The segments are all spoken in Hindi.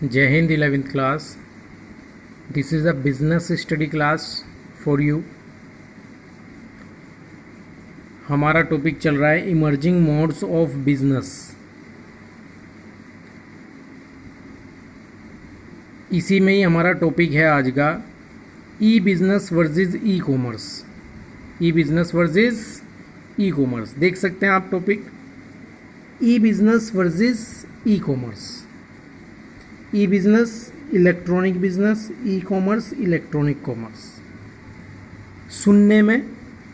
जय Hind 11th class. This is a business study class for you. हमारा टॉपिक चल रहा है इमर्जिंग मोड्स ऑफ बिजनेस. इसी में ही हमारा टॉपिक है आज का E business versus E commerce. E business versus E commerce. देख सकते हैं आप topic E business versus E commerce. E business electronic business, E commerce electronic commerce. सुनने में,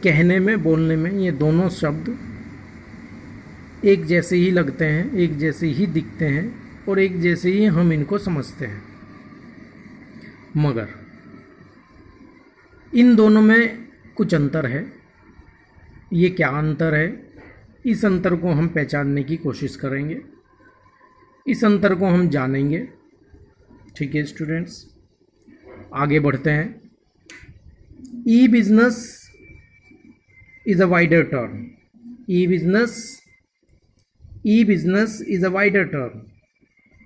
कहने में, बोलने में ये दोनों शब्द एक जैसे ही लगते हैं, एक जैसे ही दिखते हैं और एक जैसे ही हम इनको समझते हैं. मगर इन दोनों में कुछ अंतर है. ये क्या अंतर है? इस अंतर को हम पहचानने की कोशिश करेंगे. इस अंतर को हम जानेंगे. ठीक है स्टूडेंट्स, आगे बढ़ते हैं. E business is a wider term. E business is a wider term.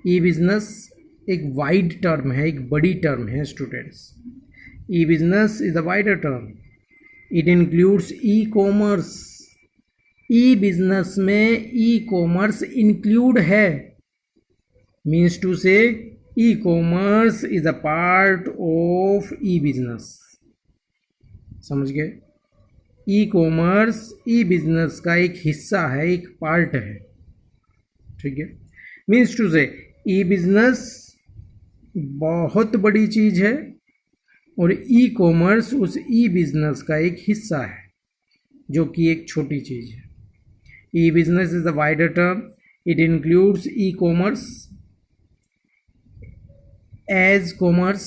E business एक वाइड टर्म है, एक बड़ी टर्म है students. E business is a wider term. It includes E commerce. E business में ई कॉमर्स इंक्लूड है. Means to say E commerce is a part of E business. समझ गए? ई कॉमर्स ई बिजनेस का एक हिस्सा है, एक पार्ट है. ठीक है. मीन्स टू से ई बिजनेस बहुत बड़ी चीज है और ई कॉमर्स उस ई बिजनेस का एक हिस्सा है जो कि एक छोटी चीज है. E business is a wider term. It includes E commerce as commerce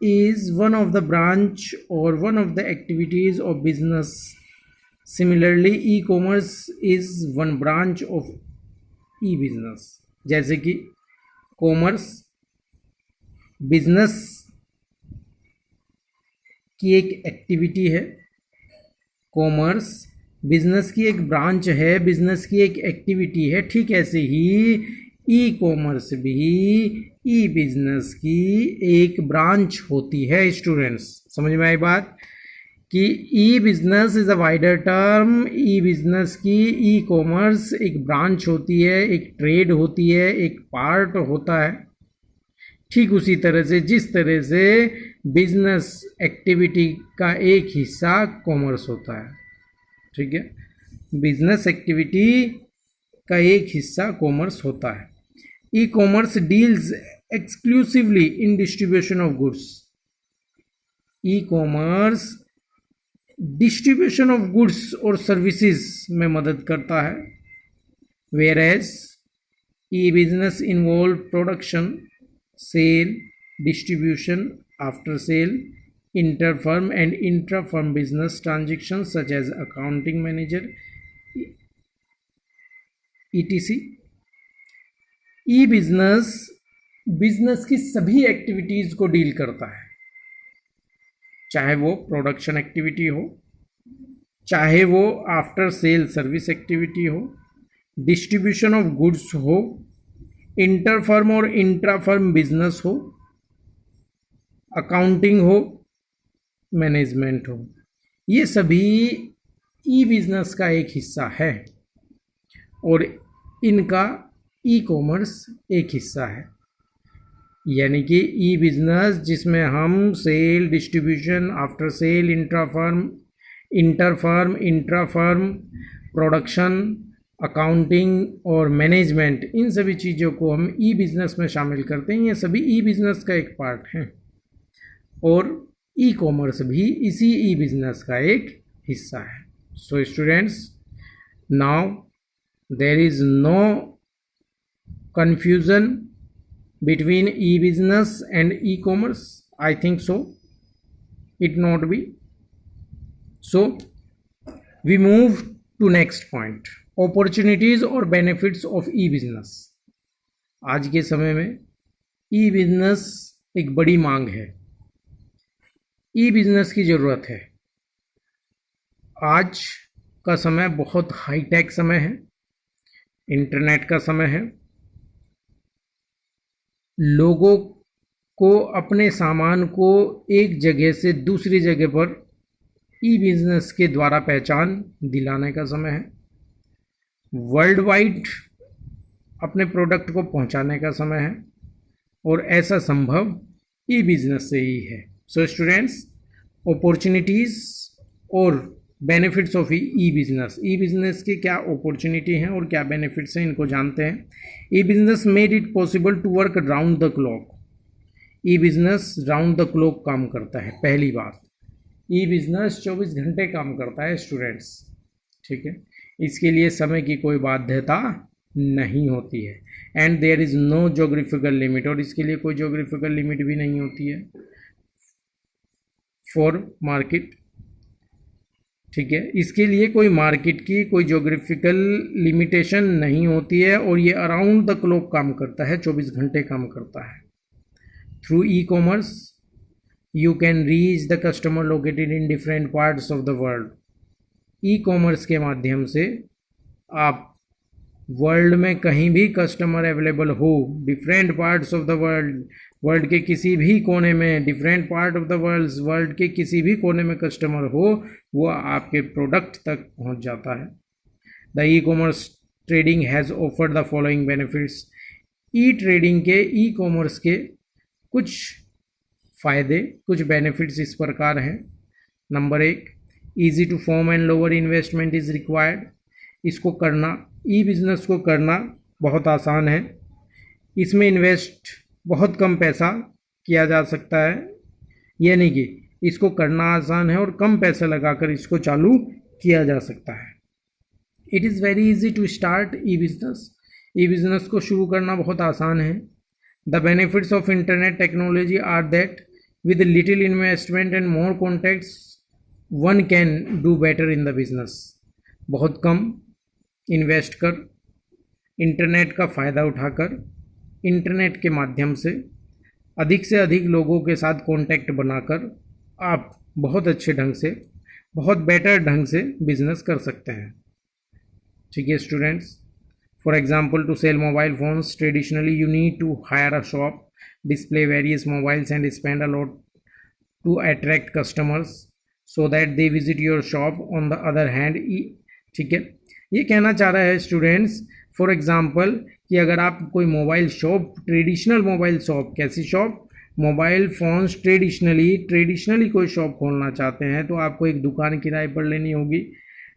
is one of the branch or one of the activities of business. Similarly, e-commerce is one branch of e-business. जैसे कि कॉमर्स बिजनेस की एक एक्टिविटी है, कॉमर्स बिजनेस की एक ब्रांच है, बिजनेस की एक एक्टिविटी है. ठीक ऐसे ही ई कॉमर्स भी ई बिजनेस की एक ब्रांच होती है. स्टूडेंट्स समझ में आई बात कि E business is a wider term. E business की ई कॉमर्स एक ब्रांच होती है, एक ट्रेड होती है, एक पार्ट होता है. ठीक उसी तरह से जिस तरह से बिजनेस एक्टिविटी का एक हिस्सा कॉमर्स होता है. ठीक है. बिजनेस एक्टिविटी का एक हिस्सा कॉमर्स होता है. E commerce deals exclusively in distribution of goods. E commerce distribution of goods और सर्विसेज में मदद करता है. Whereas e business involve production, sale, distribution, after sale, interfirm and intra-firm business transactions such as accounting manager etc. E business business की सभी एक्टिविटीज को डील करता है, चाहे वो प्रोडक्शन एक्टिविटी हो, चाहे वो आफ्टर सेल सर्विस एक्टिविटी हो, डिस्ट्रीब्यूशन ऑफ गुड्स हो, इंटरफर्म और इंट्राफर्म बिजनेस हो, अकाउंटिंग हो, मैनेजमेंट हो. ये सभी ई बिजनेस का एक हिस्सा है और इनका ई कॉमर्स एक हिस्सा है. यानी कि ई बिजनेस जिसमें हम sale, distribution, after sale, interfirm, intrafirm, production, accounting और मैनेजमेंट, इन सभी चीज़ों को हम ई बिजनेस में शामिल करते हैं. ये सभी ई बिजनेस का एक पार्ट हैं और ई कॉमर्स भी इसी ई बिजनेस का एक हिस्सा है. So students, now there is no confusion between e business and e commerce. I think so it not be. So we move to next point, opportunities और बेनिफिट्स ऑफ ई बिजनेस. आज के समय में ई बिजनेस एक बड़ी मांग है. ई बिजनेस की ज़रूरत है. आज का समय बहुत हाईटेक समय है. इंटरनेट का समय है। लोगों को अपने सामान को एक जगह से दूसरी जगह पर ई बिजनेस के द्वारा पहचान दिलाने का समय है। वर्ल्ड वाइड अपने प्रोडक्ट को पहुंचाने का समय है, और ऐसा संभव ई बिजनेस से ही है। सो स्टूडेंट्स, अपॉर्चुनिटीज़ और benefits of E business. E business की क्या अपॉर्चुनिटी हैं और क्या बेनिफिट्स हैं, इनको जानते हैं। E business made it possible to work round the clock. E business round the clock काम करता है। पहली बात, ई बिजनेस 24 घंटे काम करता है स्टूडेंट्स, ठीक है। इसके लिए समय की कोई बाध्यता नहीं होती है। And there is no geographical limit, और इसके लिए कोई जोग्राफिकल लिमिट भी नहीं होती है फॉर मार्केट, ठीक है। इसके लिए कोई मार्केट की कोई जोग्राफिकल लिमिटेशन नहीं होती है, और ये अराउंड द क्लॉक काम करता है, 24 घंटे काम करता है। Through e commerce you can reach the customer located in different parts of the world। E commerce के माध्यम से आप वर्ल्ड में कहीं भी कस्टमर अवेलेबल हो, different parts of the world, world के किसी भी कोने में, different part of the world के किसी भी कोने में कस्टमर हो, वो आपके प्रोडक्ट तक पहुंच जाता है। The e commerce trading has offered the following benefits. E trading के, ई कॉमर्स के कुछ फ़ायदे, कुछ बेनिफिट्स इस प्रकार हैं। Number 1, easy to form and lower investment is required. इसको करना, ई बिज़नेस को करना बहुत आसान है। इसमें इन्वेस्ट बहुत कम पैसा किया जा सकता है, यानी कि इसको करना आसान है और कम पैसा लगाकर इसको चालू किया जा सकता है। It is very easy to start e business. E business को शुरू करना बहुत आसान है। The benefits of internet technology are that with little investment and more contacts one can do better in the business। बहुत कम इन्वेस्ट कर, इंटरनेट का फ़ायदा उठाकर, इंटरनेट के माध्यम से अधिक लोगों के साथ कांटेक्ट बनाकर आप बहुत अच्छे ढंग से, बहुत बेटर ढंग से बिजनेस कर सकते हैं, ठीक है students. For example, to sell mobile phones traditionally you need to hire a shop, display various mobiles and spend a lot to attract customers so that they visit your shop। on the other hand, ठीक है, ये कहना चाह रहा है स्टूडेंट्स, फॉर एग्जांपल कि अगर आप कोई mobile shop, traditional mobile shop, कैसी शॉप, मोबाइल फोन्स ट्रेडिशनली कोई शॉप खोलना चाहते हैं, तो आपको एक दुकान किराए पर लेनी होगी।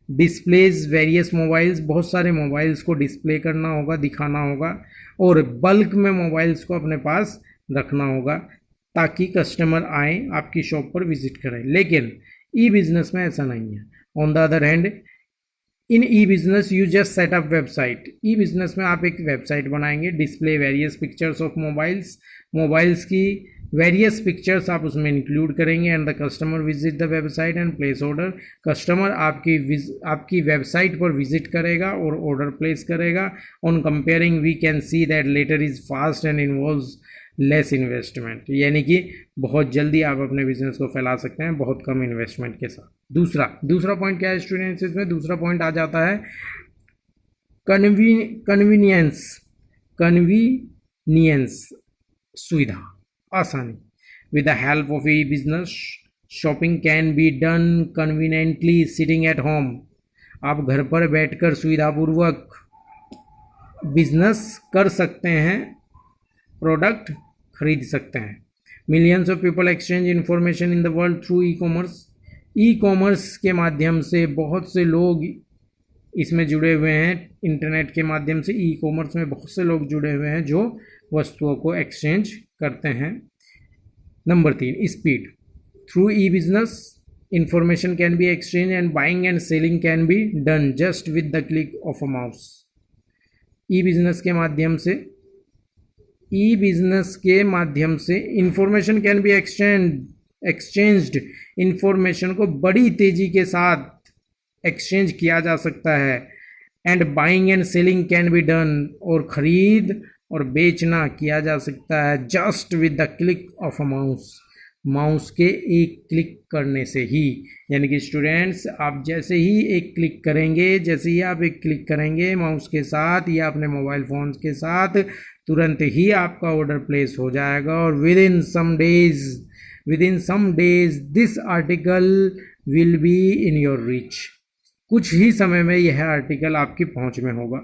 डिस्प्लेज वेरियस मोबाइल्स, बहुत सारे मोबाइल्स को डिस्प्ले करना होगा, दिखाना होगा, और बल्क में मोबाइल्स को अपने पास रखना होगा ताकि कस्टमर आए, आपकी शॉप पर विजिट करें। लेकिन ई बिज़नेस में ऐसा नहीं है। On the other hand, in e business you just set up website. E business में आप एक वेबसाइट बनाएंगे, display various pictures of mobiles की वेरियस पिक्चर्स आप उसमें इंक्लूड करेंगे, and the customer visit the website and place order. Customer आपकी वेबसाइट पर विजिट करेगा और ऑर्डर प्लेस करेगा। On comparing we can see that latter is fast and involves less investment, यानी कि बहुत जल्दी आप अपने बिजनेस को फैला सकते हैं बहुत कम इन्वेस्टमेंट के साथ। दूसरा पॉइंट क्या है स्टूडेंट्स, इसमें दूसरा पॉइंट आ जाता है कन्वीनियंस, सुविधा, आसानी। With the help of E business shopping can be done conveniently sitting at home. आप घर पर बैठकर सुविधापूर्वक बिजनेस कर सकते हैं, प्रोडक्ट खरीद सकते हैं। Millions of people exchange information in the world through E commerce. E commerce के माध्यम से बहुत से लोग इसमें जुड़े हुए हैं, इंटरनेट के माध्यम से ई कॉमर्स में बहुत से लोग जुड़े हुए हैं जो वस्तुओं को एक्सचेंज करते हैं। Number 3, speed. Through E business information can be exchange and buying and selling can be done just with the click of a mouse. E business के माध्यम से information can be exchanged, information को बड़ी तेजी के साथ एक्सचेंज किया जा सकता है। And buying and selling can be done, और ख़रीद और बेचना किया जा सकता है just with the click of a mouse, mouse के एक क्लिक करने से ही। यानी कि स्टूडेंट्स, आप जैसे ही एक क्लिक करेंगे, जैसे ही आप एक क्लिक करेंगे माउस के साथ या अपने मोबाइल फ़ोन के साथ, तुरंत ही आपका ऑर्डर प्लेस हो जाएगा और within some days this article will be in your reach. कुछ ही समय में यह आर्टिकल आपकी पहुंच में होगा,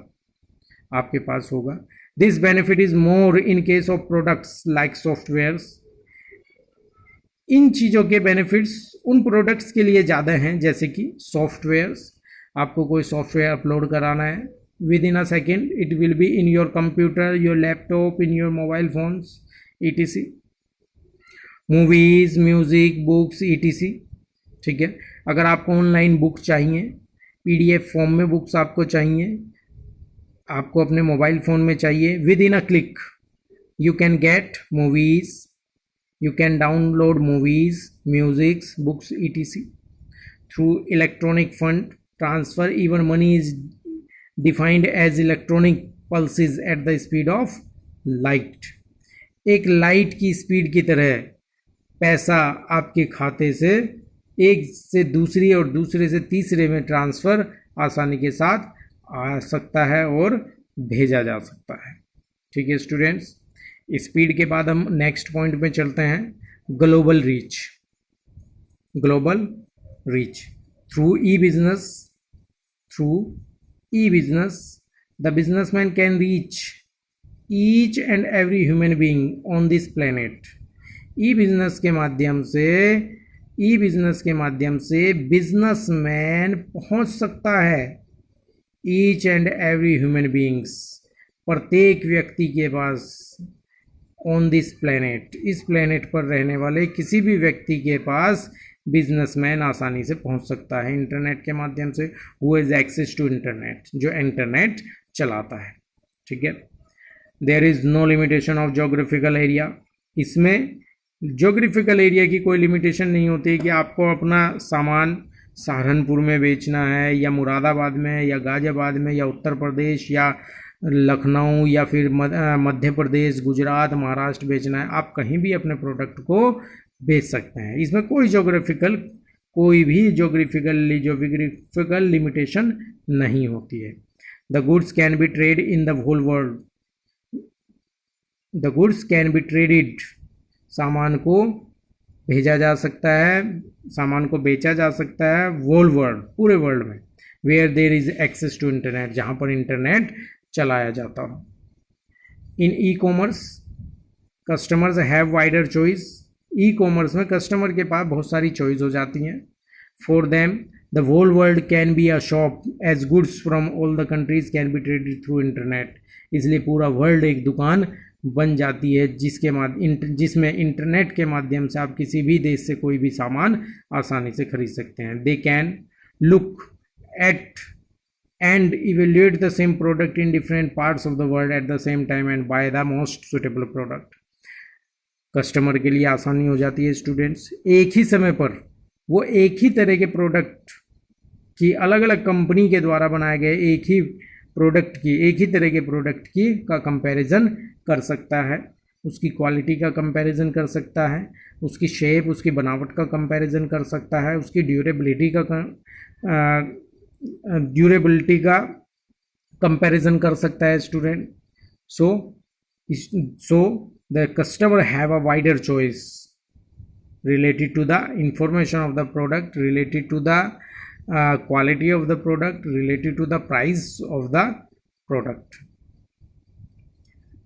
आपके पास होगा। This benefit is more in case of products like softwares. इन चीज़ों के बेनिफिट्स उन प्रोडक्ट्स के लिए ज़्यादा हैं, जैसे कि सॉफ्टवेयर्स। आपको कोई सॉफ्टवेयर अपलोड कराना है, with in a second it will be in your computer, your laptop, in your mobile phones etc। Movies, music, books etc। ठीक है। अगर आपको ऑनलाइन बुक चाहिए, PDF फॉर्म में बुक्स आपको चाहिए, आपको अपने मोबाइल फ़ोन में चाहिए, with in a click you can get movies, you can download movies, musics, books etc through electronic fund transfer। even money is defined as electronic pulses at the speed of light। एक लाइट की स्पीड की तरह पैसा आपके खाते से एक से दूसरी और दूसरे से तीसरे में ट्रांसफ़र आसानी के साथ आ सकता है और भेजा जा सकता है। ठीक है स्टूडेंट्स, स्पीड के बाद हम नेक्स्ट पॉइंट पे चलते हैं, global reach. Global reach through E business the businessman can reach each and every human being on this planet. E business के माध्यम से बिजनेसमैन पहुंच सकता है each and every human beings, प्रत्येक व्यक्ति के पास, ऑन दिस प्लेनेट, इस प्लेनेट पर रहने वाले किसी भी व्यक्ति के पास बिजनेसमैन आसानी से पहुंच सकता है इंटरनेट के माध्यम से। Who is access to internet, जो इंटरनेट चलाता है। ठीक है। There is no limitation of geographical area. इसमें जोग्राफिकल एरिया की कोई लिमिटेशन नहीं होती कि आपको अपना सामान सहारनपुर में बेचना है या मुरादाबाद में या गाजियाबाद में या उत्तर प्रदेश या लखनऊ या फिर मध्य प्रदेश, गुजरात, महाराष्ट्र बेचना है। आप कहीं भी अपने प्रोडक्ट को बेच सकते हैं। इसमें कोई भी जोग्राफिकल लिमिटेशन नहीं होती है। The goods can be trade in the whole world. The goods can be traded, सामान को भेजा जा सकता है, सामान को बेचा जा सकता है होल वर्ल्ड, पूरे वर्ल्ड में। Where there is access to internet, जहाँ पर इंटरनेट चलाया जाता हो। In E commerce customers have wider choice. E commerce में कस्टमर के पास बहुत सारी चॉइस हो जाती हैं। For them the whole world can be a shop as goods from all the countries can be traded through internet. इसलिए पूरा वर्ल्ड एक दुकान बन जाती है जिसमें इंटरनेट के माध्यम से आप किसी भी देश से कोई भी सामान आसानी से खरीद सकते हैं। They can look at and evaluate the same product in different parts of the world at the same time and buy the most suitable product। Customer के लिए आसानी हो जाती है स्टूडेंट्स, एक ही समय पर वो एक ही तरह के प्रोडक्ट की, अलग अलग कंपनी के द्वारा बनाए गए एक ही तरह के प्रोडक्ट की का कंपैरिजन कर सकता है, उसकी क्वालिटी का कंपैरिजन कर सकता है, उसकी शेप, उसकी बनावट का कंपैरिजन कर सकता है, उसकी ड्यूरेबिलिटी का कंपैरिजन कर सकता है student. So the customer have a wider choice related to the information of the product, related to the quality of the product, related to the price of the product।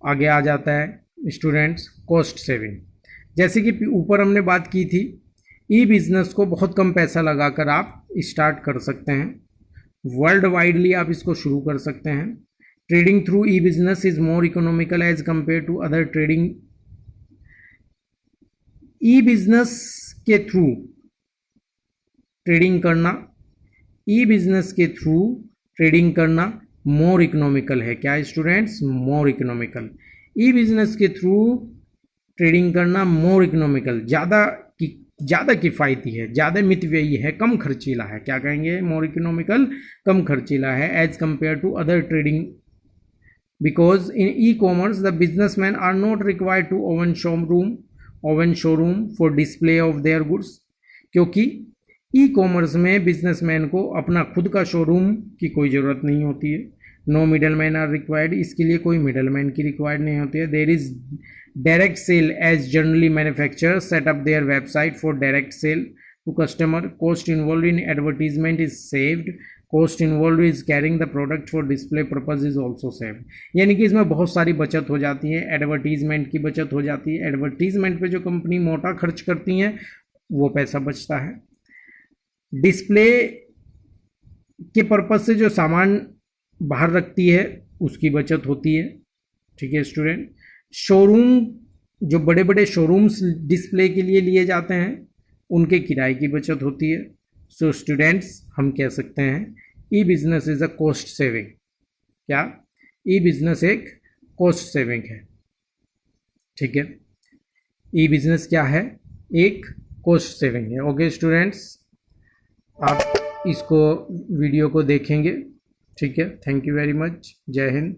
आगे आ जाता है स्टूडेंट्स कॉस्ट सेविंग। जैसे कि ऊपर हमने बात की थी, ई बिजनेस को बहुत कम पैसा लगाकर आप स्टार्ट कर सकते हैं, वर्ल्ड वाइडली आप इसको शुरू कर सकते हैं। Trading through E business is more economical as compare to other trading. E business के थ्रू ट्रेडिंग करना मोर इकोनॉमिकल है। क्या students? More economical. E business के थ्रू ट्रेडिंग करना मोर इकोनॉमिकल, ज़्यादा किफ़ायती है, ज़्यादा मितव्ययी है, कम खर्चीला है। क्या कहेंगे? मोर इकोनॉमिकल, कम खर्चीला है as compare to other trading. Because in E commerce the businessman are not required to own showroom own showroom for display of their goods, क्योंकि ई कॉमर्स में बिजनेसमैन को अपना खुद का शोरूम की कोई ज़रूरत नहीं होती है। No middle man are required, इसके लिए कोई मिडल मैन की रिक्वायर्ड नहीं होती है। There is direct sale as generally manufacturer set up their website for direct sale to customer. Cost involve in advertisement is saved, cost involve is carrying the product for display purpose is also saved. यानी कि इसमें बहुत सारी बचत हो जाती है, एडवर्टीजमेंट की बचत हो जाती है। एडवर्टीजमेंट पे जो कंपनी मोटा खर्च करती है वो पैसा बचता है। डिस्प्ले के पर्पज से जो सामान बाहर रखती है उसकी बचत होती है। ठीक है स्टूडेंट, शोरूम जो बड़े बड़े शोरूम्स डिस्प्ले के लिए लिए जाते हैं उनके किराए की बचत होती है। सो स्टूडेंट्स, हम कह सकते हैं E business is a cost saving. क्या? ई बिजनेस एक कॉस्ट सेविंग है। ठीक है, ई बिजनेस क्या है? एक कॉस्ट सेविंग है। ओके स्टूडेंट्स, आप इसको वीडियो को देखेंगे। ठीक है, थैंक यू वेरी मच। जय हिंद।